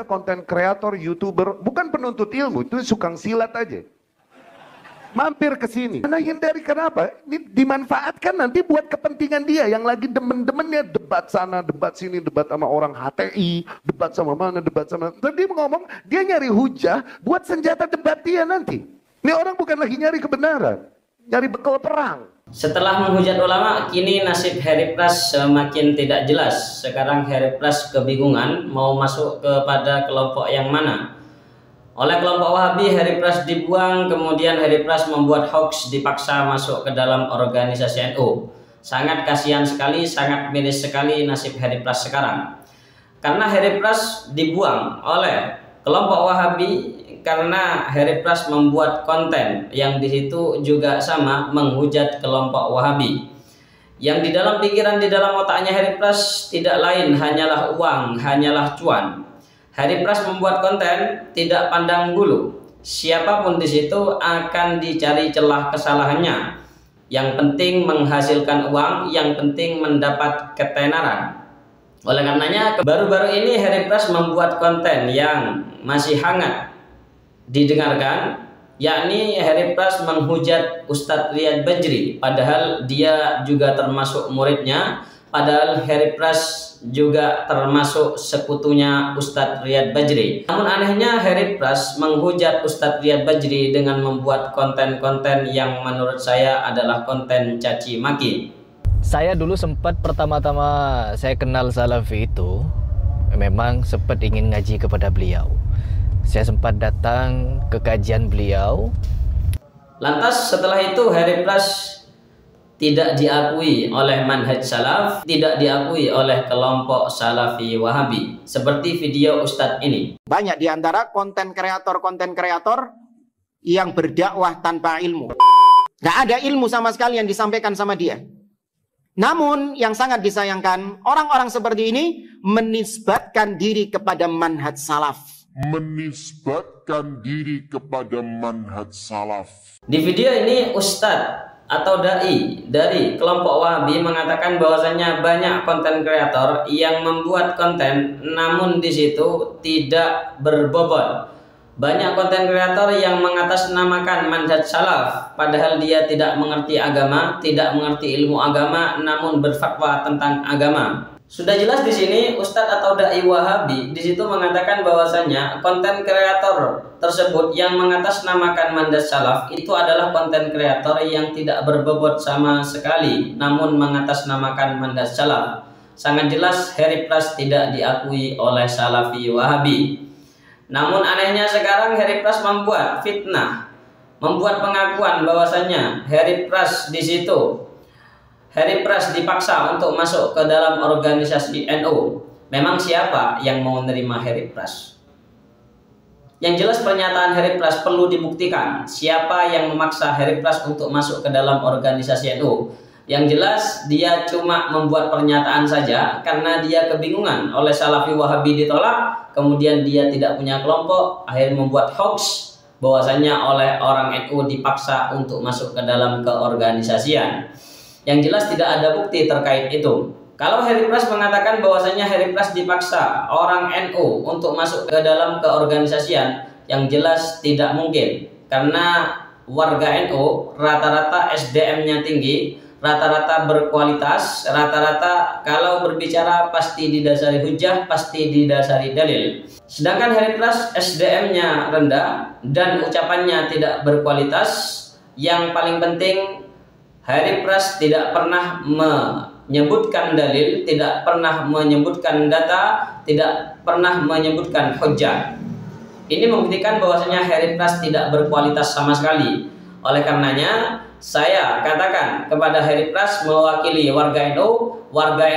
konten kreator, youtuber, bukan penuntut ilmu, itu sukang silat aja. Mampir ke sini. Karena hindari, kenapa? Ini dimanfaatkan nanti buat kepentingan dia yang lagi demen-demennya debat sana, debat sini, debat sama orang HTI, debat sama mana, debat sama. Tadi ngomong dia nyari hujah buat senjata debat dia nanti. Ini orang bukan lagi nyari kebenaran, nyari bekal perang. Setelah menghujat ulama, kini nasib Heri Pras semakin tidak jelas. Sekarang Heri Pras kebingungan mau masuk kepada kelompok yang mana. Oleh kelompok Wahabi, Heri Pras dibuang, kemudian Heri Pras membuat hoax, dipaksa masuk ke dalam organisasi NU. Sangat kasihan sekali, sangat miris sekali nasib Heri Pras sekarang. Karena Heri Pras dibuang oleh kelompok Wahabi karena Heri Pras membuat konten yang di situ juga sama menghujat kelompok Wahabi. Yang di dalam pikiran, di dalam otaknya Heri Pras tidak lain hanyalah uang, hanyalah cuan. Heri Pras membuat konten tidak pandang bulu. Siapapun di situ akan dicari celah kesalahannya. Yang penting menghasilkan uang, yang penting mendapat ketenaran. Oleh karenanya baru-baru ini Heri Pras membuat konten yang masih hangat didengarkan, yakni Heri Pras menghujat Ustadz Riyad Bajri, padahal dia juga termasuk muridnya, padahal Heri Pras juga termasuk sekutunya Ustadz Riyad Bajri. Namun anehnya Heri Pras menghujat Ustadz Riyad Bajri dengan membuat konten-konten yang menurut saya adalah konten caci maki. Saya dulu sempat pertama-tama saya kenal Salafi itu, memang sempat ingin ngaji kepada beliau. Saya sempat datang ke kajian beliau. Lantas setelah itu Heri Pras tidak diakui oleh manhaj salaf, tidak diakui oleh kelompok Salafi Wahabi. Seperti video Ustadz ini. Banyak di antara konten kreator yang berdakwah tanpa ilmu. Gak ada ilmu sama sekali yang disampaikan sama dia. Namun yang sangat disayangkan, orang-orang seperti ini menisbatkan diri kepada manhaj salaf. Di video ini Ustadz atau dai dari kelompok Wahabi mengatakan bahwasanya banyak konten kreator yang membuat konten namun di situ tidak berbobot. Banyak konten kreator yang mengatasnamakan manhaj salaf padahal dia tidak mengerti agama, tidak mengerti ilmu agama, namun berfatwa tentang agama. Sudah jelas di sini Ustadz atau dai Wahabi di situ mengatakan bahwasanya konten kreator tersebut yang mengatasnamakan manhaj salaf itu adalah konten kreator yang tidak berbobot sama sekali, namun mengatasnamakan manhaj salaf. Sangat jelas Heri Pras tidak diakui oleh Salafi Wahabi. Namun anehnya sekarang Heri Pras membuat fitnah, membuat pengakuan bahwasanya Heri Pras di situ Heri Pras dipaksa untuk masuk ke dalam organisasi NU. Memang siapa yang mau menerima Heri Pras? Yang jelas pernyataan Heri Pras perlu dibuktikan. Siapa yang memaksa Heri Pras untuk masuk ke dalam organisasi NU? Yang jelas dia cuma membuat pernyataan saja karena dia kebingungan. Oleh Salafi Wahabi ditolak, kemudian dia tidak punya kelompok, akhirnya membuat hoax bahwasanya oleh orang NU dipaksa untuk masuk ke dalam keorganisasian. Yang jelas tidak ada bukti terkait itu. Kalau Heri Pras mengatakan bahwasanya Heri Pras dipaksa orang NU untuk masuk ke dalam keorganisasian, yang jelas tidak mungkin. Karena warga NU rata-rata SDM-nya tinggi, rata-rata berkualitas, rata-rata kalau berbicara pasti didasari hujah, pasti didasari dalil. Sedangkan Heri Pras SDM-nya rendah dan ucapannya tidak berkualitas. Yang paling penting Heri Pras tidak pernah menyebutkan dalil, tidak pernah menyebutkan data, tidak pernah menyebutkan hujjah. Ini membuktikan bahwasanya Heri Pras tidak berkualitas sama sekali. Oleh karenanya saya katakan kepada Heri Pras mewakili warga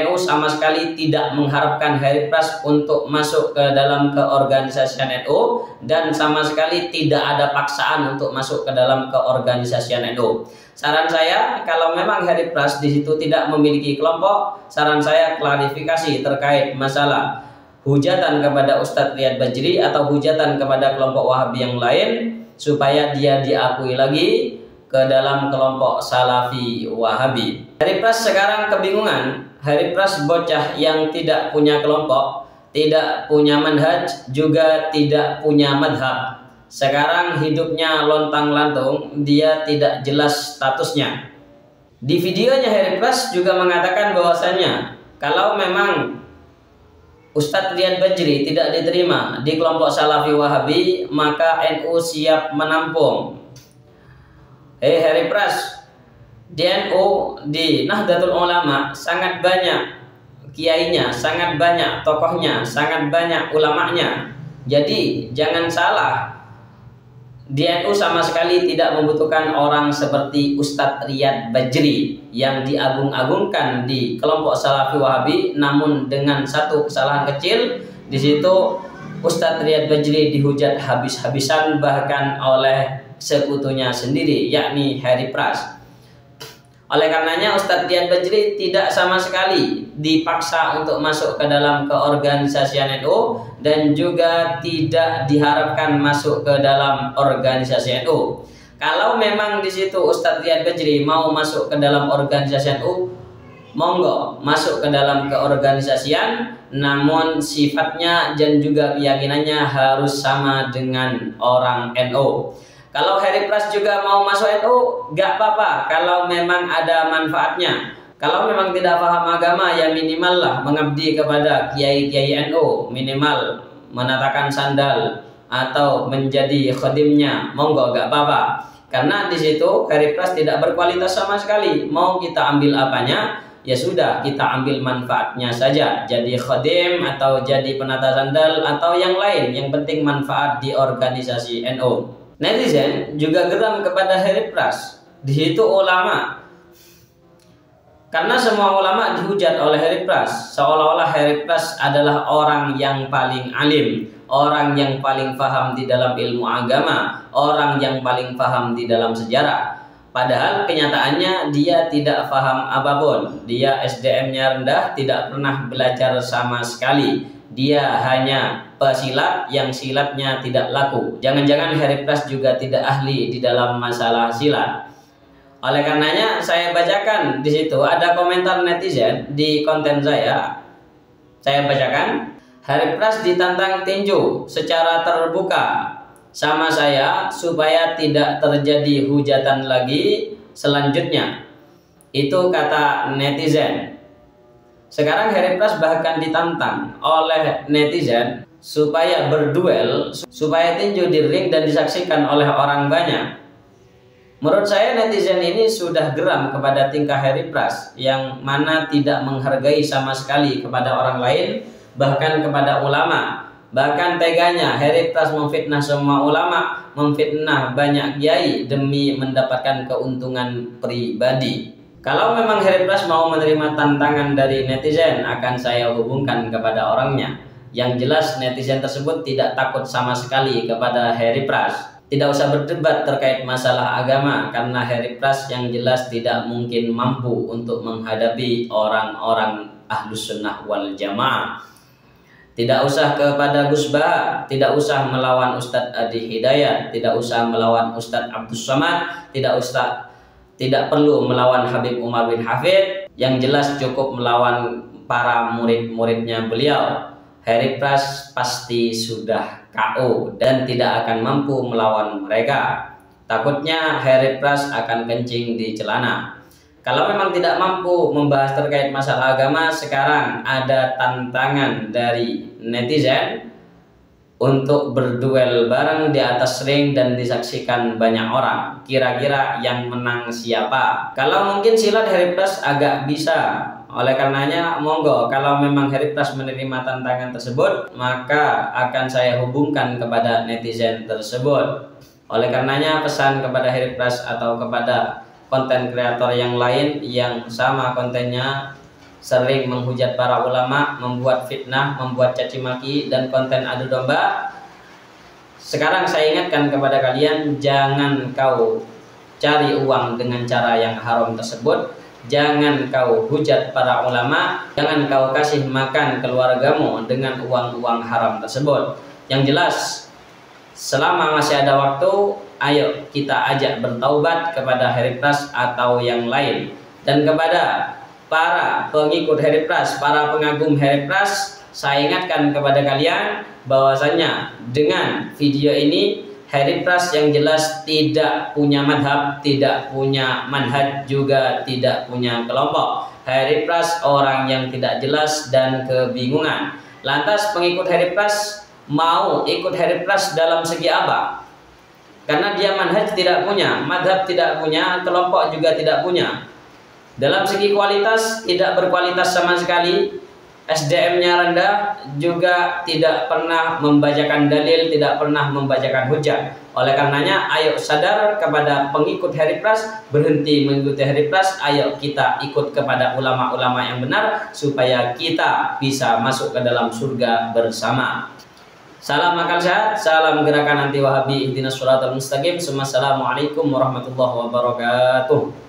NU sama sekali tidak mengharapkan Heri Pras untuk masuk ke dalam keorganisasian NU dan sama sekali tidak ada paksaan untuk masuk ke dalam keorganisasian NU. Saran saya, kalau memang Heri Pras di situ tidak memiliki kelompok, saran saya klarifikasi terkait masalah hujatan kepada Ustadz Riyad Bajri atau hujatan kepada kelompok Wahabi yang lain supaya dia diakui lagi ke dalam kelompok Salafi Wahabi. Heri Pras sekarang kebingungan. Heri Pras bocah yang tidak punya kelompok, tidak punya manhaj, juga tidak punya madhab. Sekarang hidupnya lontang-lantung, dia tidak jelas statusnya. Di videonya Harry Pras juga mengatakan bahwasanya kalau memang Ustadz Riyad Bajri tidak diterima di kelompok Salafi Wahabi, maka NU siap menampung. Hei Harry Pras, di NU, di Nahdlatul Ulama sangat banyak kiainya, sangat banyak tokohnya, sangat banyak ulamanya. Jadi jangan salah, di NU sama sekali tidak membutuhkan orang seperti Ustadz Riyad Bajri yang diagung-agungkan di kelompok Salafi Wahabi. Namun dengan satu kesalahan kecil, di situ Ustadz Riyad Bajri dihujat habis-habisan bahkan oleh sekutunya sendiri, yakni Harry Pras. Oleh karenanya Ustadz Riyad Bajri tidak sama sekali dipaksa untuk masuk ke dalam keorganisasian NU dan juga tidak diharapkan masuk ke dalam organisasi NU. Kalau memang di situ Ustadz Riyad Bajri mau masuk ke dalam organisasi NU, monggo masuk ke dalam keorganisasian, namun sifatnya dan juga keyakinannya harus sama dengan orang NU. Kalau Harry Pras juga mau masuk NU, gak apa-apa kalau memang ada manfaatnya. Kalau memang tidak paham agama, ya minimal lah mengabdi kepada kiai-kiai NU, minimal menatakan sandal atau menjadi khadimnya, monggo gak apa-apa. Karena di situ Harry Pras tidak berkualitas sama sekali. Mau kita ambil apanya, ya sudah kita ambil manfaatnya saja. Jadi khadim atau jadi penata sandal atau yang lain, yang penting manfaat di organisasi NU. Netizen juga geram kepada Harry Pras. Di situ ulama, karena semua ulama dihujat oleh Harry Pras, seolah-olah Harry Pras adalah orang yang paling alim, orang yang paling paham di dalam ilmu agama, orang yang paling paham di dalam sejarah. Padahal kenyataannya dia tidak paham apapun. Dia SDM-nya rendah, tidak pernah belajar sama sekali. Dia hanya pesilat yang silatnya tidak laku. Jangan-jangan Harry Pras juga tidak ahli di dalam masalah silat. Oleh karenanya saya bacakan di situ ada komentar netizen di konten saya. Saya bacakan, Harry Pras ditantang tinju secara terbuka sama saya supaya tidak terjadi hujatan lagi selanjutnya. Itu kata netizen. Sekarang Harry Pras bahkan ditantang oleh netizen supaya berduel, supaya tinju di ring dan disaksikan oleh orang banyak. Menurut saya netizen ini sudah geram kepada tingkah Harry Pras yang mana tidak menghargai sama sekali kepada orang lain, bahkan kepada ulama. Bahkan teganya Harry Pras memfitnah semua ulama, memfitnah banyak kiai demi mendapatkan keuntungan pribadi. Kalau memang Harry Pras mau menerima tantangan dari netizen, akan saya hubungkan kepada orangnya. Yang jelas netizen tersebut tidak takut sama sekali kepada Harry Pras. Tidak usah berdebat terkait masalah agama, karena Harry Pras yang jelas tidak mungkin mampu untuk menghadapi orang-orang Ahlus Sunnah wal Jamaah. Tidak usah kepada Gus Bah, tidak usah melawan Ustadz Adi Hidayat, tidak usah melawan Ustadz Abdus Somad, tidak perlu melawan Habib Umar bin Hafid. Yang jelas cukup melawan para murid-muridnya beliau. Harry Pras pasti sudah KO dan tidak akan mampu melawan mereka. Takutnya Harry Pras akan kencing di celana. Kalau memang tidak mampu membahas terkait masalah agama, sekarang ada tantangan dari netizen untuk berduel bareng di atas ring dan disaksikan banyak orang. Kira-kira yang menang siapa? Kalau mungkin silat Harry Pras agak bisa. Oleh karenanya monggo, kalau memang Harry Pras menerima tantangan tersebut, maka akan saya hubungkan kepada netizen tersebut. Oleh karenanya pesan kepada Harry Pras atau kepada konten kreator yang lain yang sama kontennya sering menghujat para ulama, membuat fitnah, membuat caci maki dan konten adu domba. Sekarang saya ingatkan kepada kalian, jangan kau cari uang dengan cara yang haram tersebut. Jangan kau hujat para ulama, jangan kau kasih makan keluargamu dengan uang-uang haram tersebut. Yang jelas, selama masih ada waktu, ayo kita ajak bertaubat kepada Harry Pras atau yang lain. Dan kepada para pengikut Harry Pras, para pengagum Harry Pras, saya ingatkan kepada kalian bahwasannya dengan video ini Harry Pras yang jelas tidak punya madhab, tidak punya manhaj, juga tidak punya kelompok. Harry Pras orang yang tidak jelas dan kebingungan. Lantas pengikut Harry Pras mau ikut Harry Pras dalam segi apa? Karena dia manhaj tidak punya, madhab tidak punya, kelompok juga tidak punya. Dalam segi kualitas tidak berkualitas sama sekali, SDM-nya rendah, juga tidak pernah membacakan dalil, tidak pernah membacakan hujah. Oleh karenanya, ayo sadar kepada pengikut Harry Pras, berhenti mengikuti Harry Pras, ayo kita ikut kepada ulama-ulama yang benar, supaya kita bisa masuk ke dalam surga bersama. Salam akal sehat, salam gerakan anti wahabi, ihdinas shiratal mustaqim. Assalamualaikum warahmatullahi wabarakatuh.